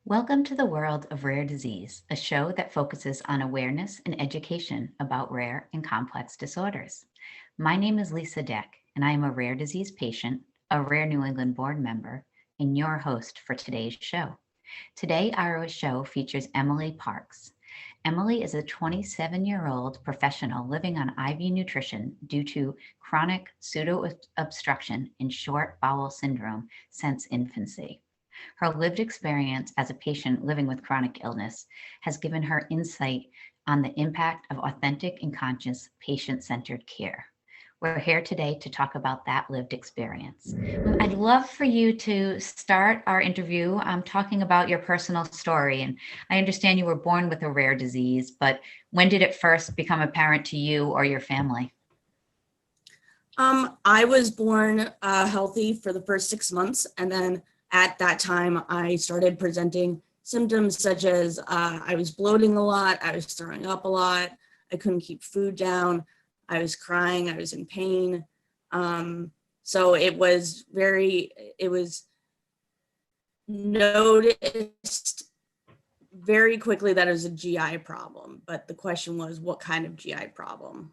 Welcome to the world of rare disease, a show that focuses on awareness and education about rare and complex disorders. My name is Lisa Deck, and I am a rare disease patient, a Rare New England board member, and your host for today's show. Today, our show features Emily Parks. Emily is a 27-year-old professional living on IV nutrition due to chronic pseudo-obstruction and short bowel syndrome since infancy. Her lived experience as a patient living with chronic illness has given her insight on the impact of authentic and conscious patient-centered care. We're here today to talk about that lived experience. I'd love for you to start our interview talking about your personal story. And I understand you were born with a rare disease, but when did it first become apparent to you or your family? I was born healthy for the first 6 months, and then at that time, I started presenting symptoms such as I was bloating a lot, I was throwing up a lot, I couldn't keep food down, I was crying, I was in pain. So it was noticed very quickly that it was a GI problem, but the question was, what kind of GI problem?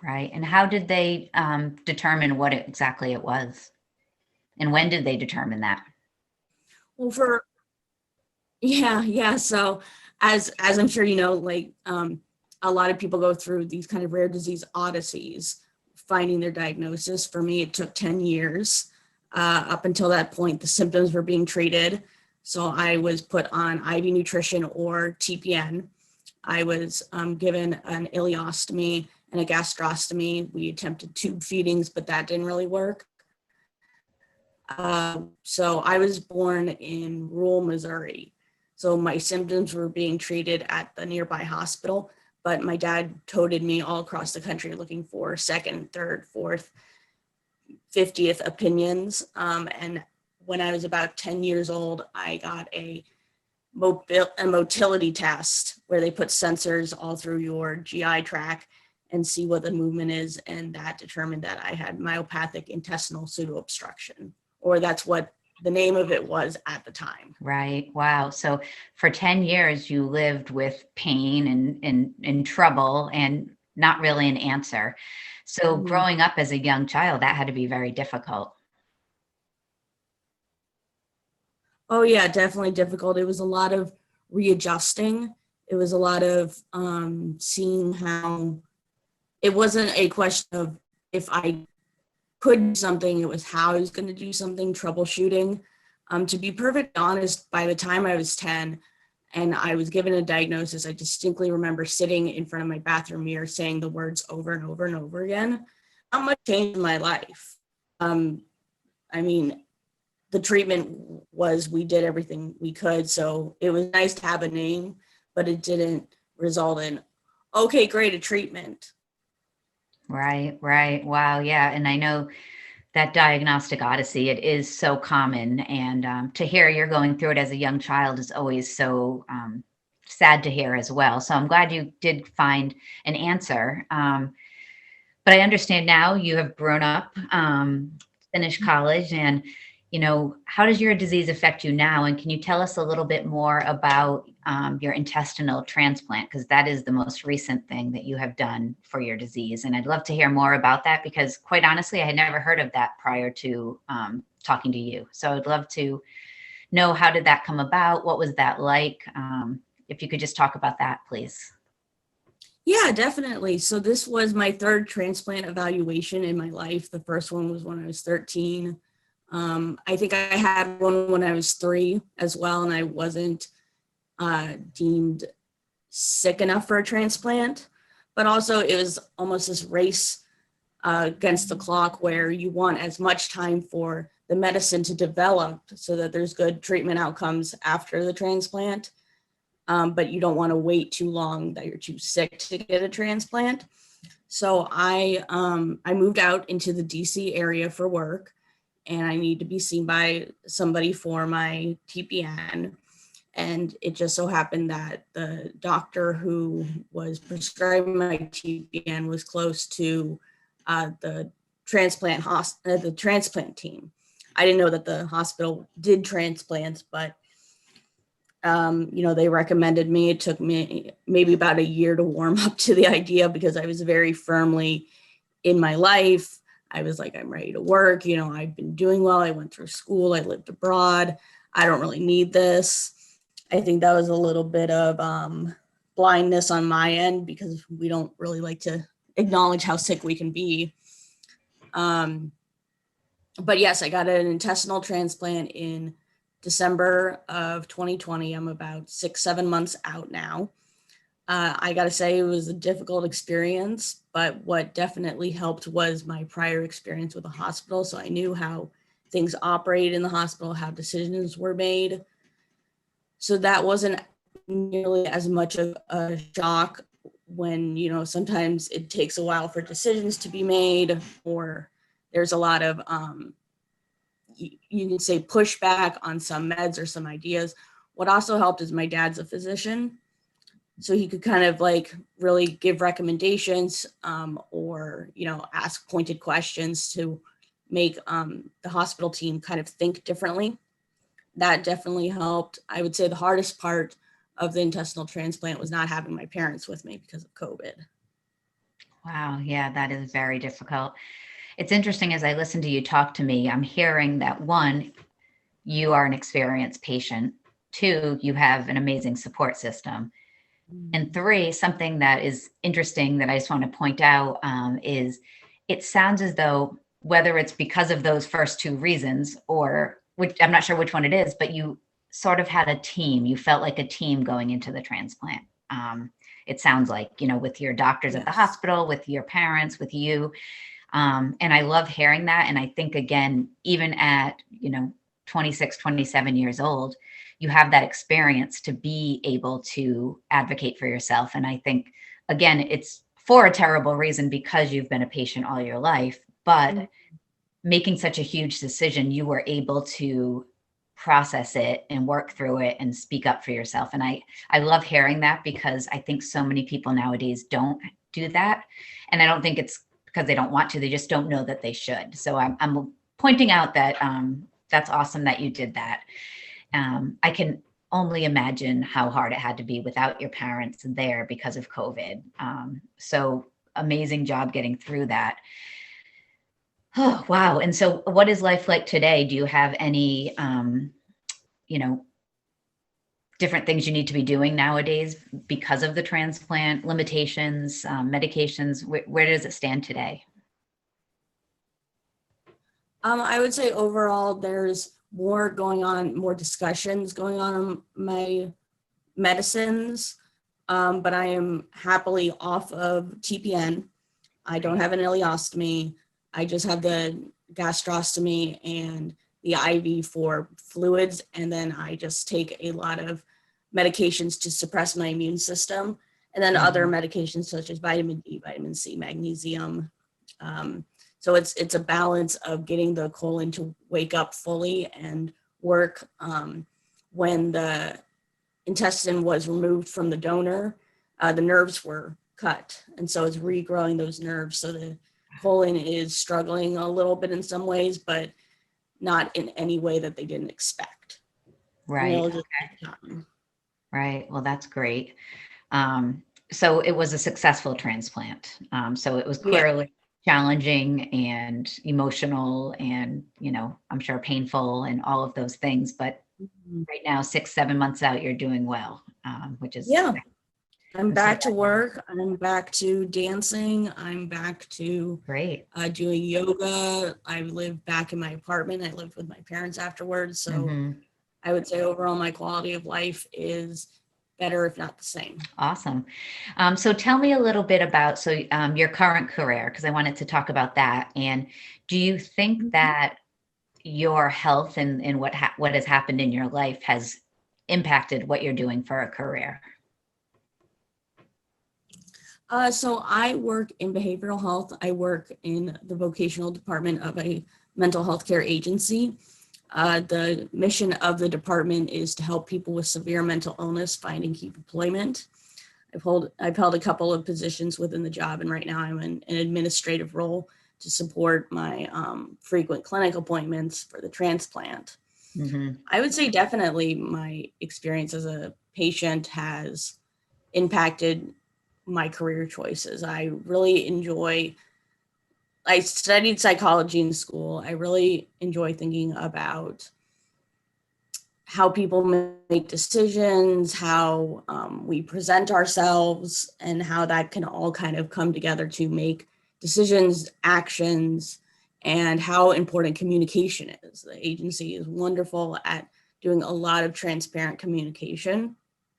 Right. And how did they determine what exactly it was? And when did they determine that? Well, So as I'm sure you know, a lot of people go through these kind of rare disease odysseys, finding their diagnosis. For me, it took 10 years. Up until that point, the symptoms were being treated. So I was put on IV nutrition or TPN. I was given an ileostomy and a gastrostomy. We attempted tube feedings, but that didn't really work. So I was born in rural Missouri. So my symptoms were being treated at the nearby hospital, but my dad toted me all across the country looking for second, third, fourth, 50th opinions. And when I was about 10 years old, I got a motility test where they put sensors all through your GI tract and see what the movement is. And that determined that I had myopathic intestinal pseudo-obstruction, or that's what the name of it was at the time. Right. Wow. So for 10 years, you lived with pain and trouble and not really an answer. So growing up as a young child, that had to be very difficult. Oh yeah, definitely difficult. It was a lot of readjusting. It was a lot of seeing how it wasn't a question of if I could do something, it was how I was going to do something, troubleshooting. To be perfectly honest, by the time I was 10 and I was given a diagnosis, I distinctly remember sitting in front of my bathroom mirror saying the words over and over and over again. Not much changed in my life. I mean, the treatment was, we did everything we could. So it was nice to have a name, but it didn't result in, okay, great, a treatment. Right. Right. Wow. Yeah. And I know that diagnostic odyssey, it is so common. And to hear you're going through it as a young child is always so sad to hear as well. So I'm glad you did find an answer. But I understand now you have grown up, finished college, and how does your disease affect you now? And can you tell us a little bit more about your intestinal transplant? Because that is the most recent thing that you have done for your disease. And I'd love to hear more about that because quite honestly, I had never heard of that prior to talking to you. So I'd love to know, how did that come about? What was that like? If you could just talk about that, please. Yeah, definitely. So this was my third transplant evaluation in my life. The first one was when I was 13. I think I had one when I was 3 as well, and I wasn't deemed sick enough for a transplant. But also it was almost this race against the clock where you want as much time for the medicine to develop so that there's good treatment outcomes after the transplant. But you don't want to wait too long that you're too sick to get a transplant. So I moved out into the DC area for work, and I need to be seen by somebody for my TPN. And it just so happened that the doctor who was prescribing my TPN was close to the transplant team. I didn't know that the hospital did transplants, but They recommended me. It took me maybe about a year to warm up to the idea because I was very firmly in my life. I was like, I'm ready to work. I've been doing well. I went through school. I lived abroad. I don't really need this. I think that was a little bit of blindness on my end because we don't really like to acknowledge how sick we can be. But yes, I got an intestinal transplant in December of 2020. I'm about 6-7 months out now. I got to say it was a difficult experience, but what definitely helped was my prior experience with the hospital. So I knew how things operated in the hospital, how decisions were made. So that wasn't nearly as much of a shock when, sometimes it takes a while for decisions to be made, or there's a lot of, you can say pushback on some meds or some ideas. What also helped is my dad's a physician. So he could kind of like really give recommendations or, ask pointed questions to make the hospital team kind of think differently. That definitely helped. I would say the hardest part of the intestinal transplant was not having my parents with me because of COVID. Wow. Yeah, that is very difficult. It's interesting as I listen to you talk to me, I'm hearing that one, you are an experienced patient. Two, you have an amazing support system. And three, something that is interesting that I just want to point out is it sounds as though whether it's because of those first two reasons or which I'm not sure which one it is, but you sort of had a team. You felt like a team going into the transplant. It sounds like, with your doctors at the Yes. hospital, with your parents, with you. And I love hearing that. And I think, again, even at, 26, 27 years old, you have that experience to be able to advocate for yourself. And I think, again, it's for a terrible reason because you've been a patient all your life, but making such a huge decision, you were able to process it and work through it and speak up for yourself. And I love hearing that because I think so many people nowadays don't do that. And I don't think it's because they don't want to, they just don't know that they should. So I'm pointing out that that's awesome that you did that. I can only imagine how hard it had to be without your parents there because of COVID. So amazing job getting through that. Oh, wow. And so what is life like today? Do you have any, different things you need to be doing nowadays because of the transplant, limitations, medications? Where does it stand today? I would say overall, there's more going on, more discussions going on my medicines, but I am happily off of TPN. I don't have an ileostomy. I just have the gastrostomy and the IV for fluids. And then I just take a lot of medications to suppress my immune system. And then other medications such as vitamin D, vitamin C, magnesium. So it's a balance of getting the colon to wake up fully and work. When the intestine was removed from the donor, the nerves were cut. And so it's regrowing those nerves. So the colon is struggling a little bit in some ways, but not in any way that they didn't expect. Right. Right. Well, that's great. So it was a successful transplant. So it was Yeah. clearly challenging and emotional and, I'm sure painful and all of those things. But right now, 6-7 months out, you're doing well, which is Yeah. I'm and so back to work. I'm back to dancing. I'm back to great. doing yoga. I live back in my apartment. I lived with my parents afterwards. So I would say overall, my quality of life is better, if not the same. Awesome. So tell me a little bit about your current career, because I wanted to talk about that. And do you think that your health and what has happened in your life has impacted what you're doing for a career? So I work in behavioral health. I work in the vocational department of a mental health care agency. The mission of the department is to help people with severe mental illness find and keep employment. I've held a couple of positions within the job, and right now I'm in an administrative role to support my frequent clinic appointments for the transplant. Mm-hmm. I would say definitely my experience as a patient has impacted my career choices. I studied psychology in school. I really enjoy thinking about how people make decisions, how we present ourselves, and how that can all kind of come together to make decisions, actions, and how important communication is. The agency is wonderful at doing a lot of transparent communication.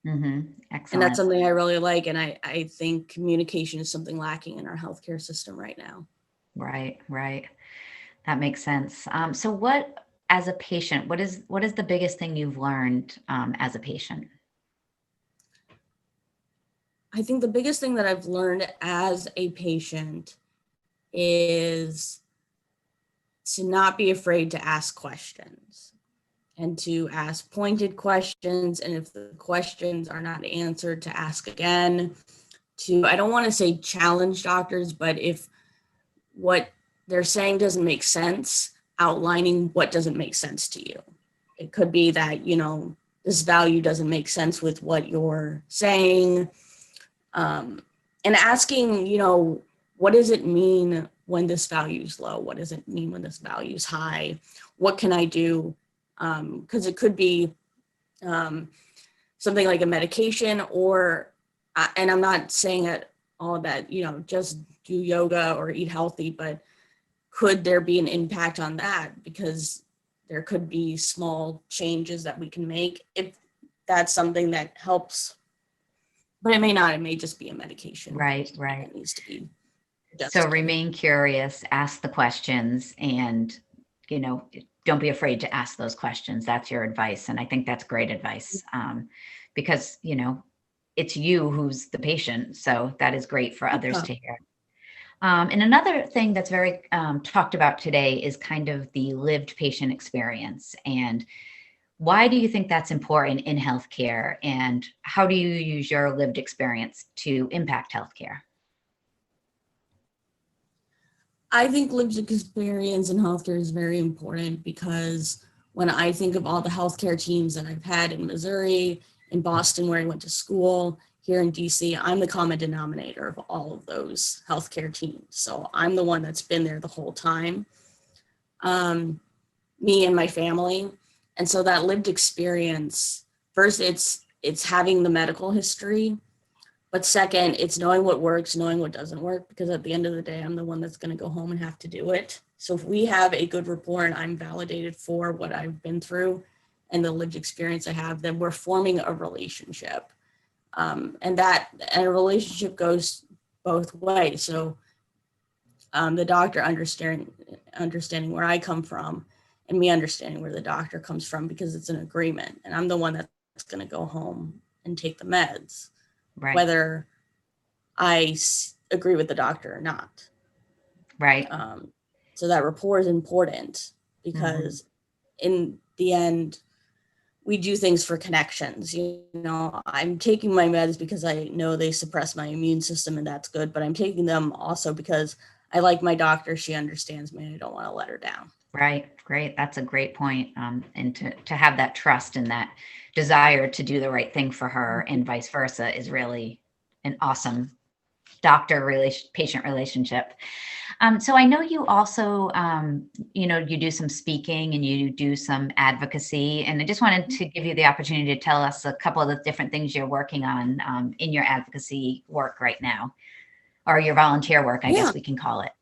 Mm-hmm. And that's Excellent. something I really like. And I think communication is something lacking in our healthcare system right now. Right, right. That makes sense. So what, as a patient, what is the biggest thing you've learned as a patient? I think the biggest thing that I've learned as a patient is to not be afraid to ask questions and to ask pointed questions. And if the questions are not answered, to ask again. I don't want to say challenge doctors, but if what they're saying doesn't make sense, outlining what doesn't make sense to you. It could be that, this value doesn't make sense with what you're saying. And asking, what does it mean when this value is low? What does it mean when this value is high? What can I do? Because it could be something like a medication, and I'm not saying at all that, just do yoga or eat healthy, but could there be an impact on that? Because there could be small changes that we can make if that's something that helps, but it may not. It may just be a medication Right, right. that needs to be So adjusted. remain curious, ask the questions, and you know, don't be afraid to ask those questions. That's your advice, and I think that's great advice because it's you who's the patient, so that is great for others Yeah. to hear. And another thing that's very talked about today is kind of the lived patient experience. And why do you think that's important in healthcare? And how do you use your lived experience to impact healthcare? I think lived experience in healthcare is very important because when I think of all the healthcare teams that I've had in Missouri, in Boston, where I went to school, here in DC, I'm the common denominator of all of those healthcare teams. So I'm the one that's been there the whole time, me and my family. And so that lived experience, first, it's having the medical history. But second, it's knowing what works, knowing what doesn't work, because at the end of the day, I'm the one that's going to go home and have to do it. So if we have a good rapport and I'm validated for what I've been through and the lived experience I have, then we're forming a relationship. And a relationship goes both ways. So the doctor understanding where I come from and me understanding where the doctor comes from, because it's an agreement. And I'm the one that's going to go home and take the meds, Right, whether I agree with the doctor or not. right. So that rapport is important Hmm. because in the end, we do things for connections. I'm taking my meds because I know they suppress my immune system and that's good, but I'm taking them also because I like my doctor. She understands me and I don't want to let her down. Right, great. That's a great point. And to have that trust and that desire to do the right thing for her and vice versa is really an awesome doctor relation patient relationship. So I know you also, you do some speaking and you do some advocacy, and I just wanted to give you the opportunity to tell us a couple of the different things you're working on in your advocacy work right now, or your volunteer work, I Yeah. guess we can call it.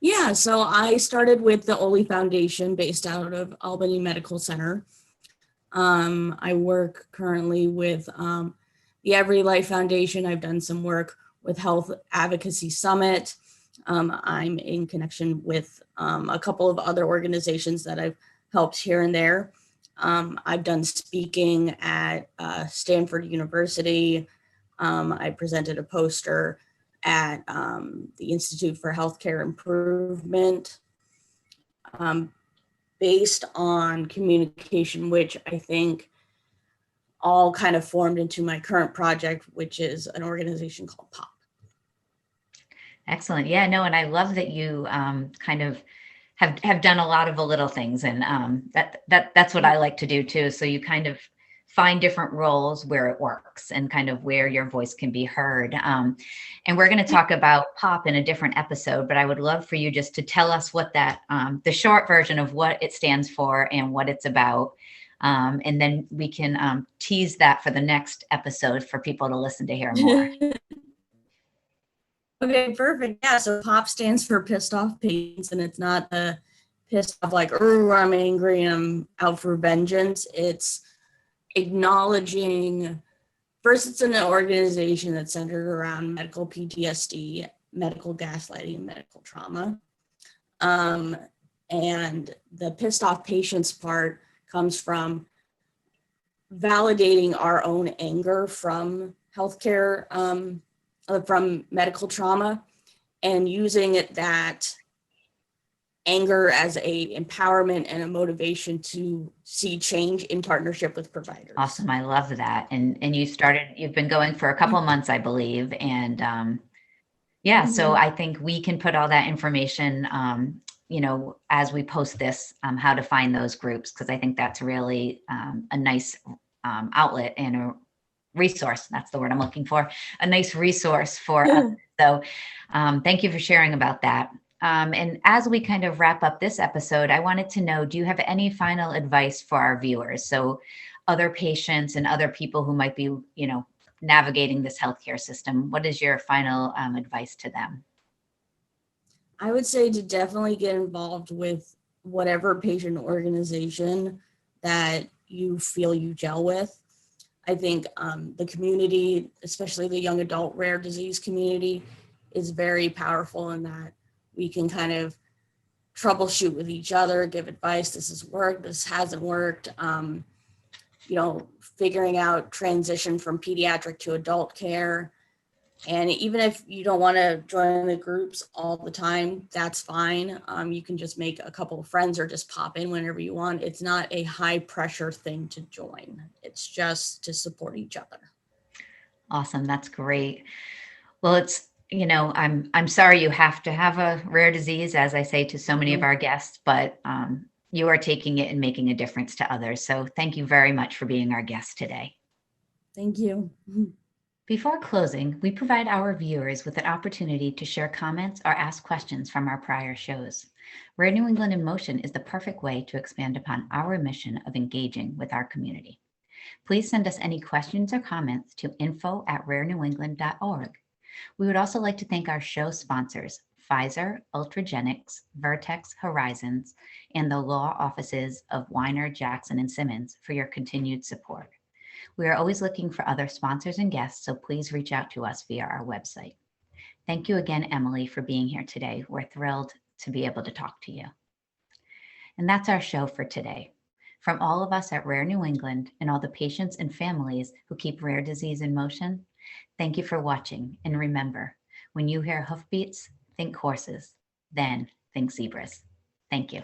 Yeah. So I started with the Oli Foundation based out of Albany Medical Center. I work currently with the Every Life Foundation. I've done some work with Health Advocacy Summit. I'm in connection with a couple of other organizations that I've helped here and there. I've done speaking at Stanford University. I presented a poster at the Institute for Healthcare Improvement. Based on communication, which I think all kind of formed into my current project, which is an organization called POP. Excellent. Yeah, no, and I love that you kind of have done a lot of the little things, and that's what I like to do too. So you kind of find different roles where it works and kind of where your voice can be heard. And we're going to talk about POP in a different episode, but I would love for you just to tell us what that, the short version of what it stands for and what it's about. And then we can tease that for the next episode for people to listen to hear more. Okay, perfect. Yeah, so POP stands for pissed off patients, and it's not the pissed off like, oh, I'm angry and I'm out for vengeance. It's acknowledging, first, it's an organization that's centered around medical PTSD, medical gaslighting, and medical trauma. And the pissed off patients part comes from validating our own anger from healthcare, from medical trauma, and using that anger as a empowerment and a motivation to see change in partnership with providers. Awesome. I love that. And you've been going for a couple of months, I believe. And yeah, so I think we can put all that information, as we post this, how to find those groups, because I think that's really a nice outlet and a resource. That's the word I'm looking for. A nice resource for us. So thank you for sharing about that. And as we kind of wrap up this episode, I wanted to know, do you have any final advice for our viewers? So other patients and other people who might be, navigating this healthcare system, what is your final advice to them? I would say to definitely get involved with whatever patient organization that you feel you gel with. I think the community, especially the young adult rare disease community, is very powerful in that we can kind of troubleshoot with each other, give advice, this has worked, this hasn't worked, figuring out transition from pediatric to adult care. And even if you don't want to join the groups all the time, that's fine. You can just make a couple of friends or just pop in whenever you want. It's not a high pressure thing to join. It's just to support each other. Awesome. That's great. Well, it's, I'm sorry you have to have a rare disease, as I say to so many of our guests, but you are taking it and making a difference to others. So thank you very much for being our guest today. Thank you. Before closing, we provide our viewers with an opportunity to share comments or ask questions from our prior shows. Rare New England in Motion is the perfect way to expand upon our mission of engaging with our community. Please send us any questions or comments to info@rarenewengland.org. We would also like to thank our show sponsors, Pfizer, Ultragenics, Vertex Horizons, and the law offices of Weiner, Jackson, and Simmons for your continued support. We are always looking for other sponsors and guests, so please reach out to us via our website. Thank you again, Emily, for being here today. We're thrilled to be able to talk to you. And that's our show for today. From all of us at Rare New England and all the patients and families who keep rare disease in motion, thank you for watching. And remember, when you hear hoofbeats, think horses, then think zebras. Thank you.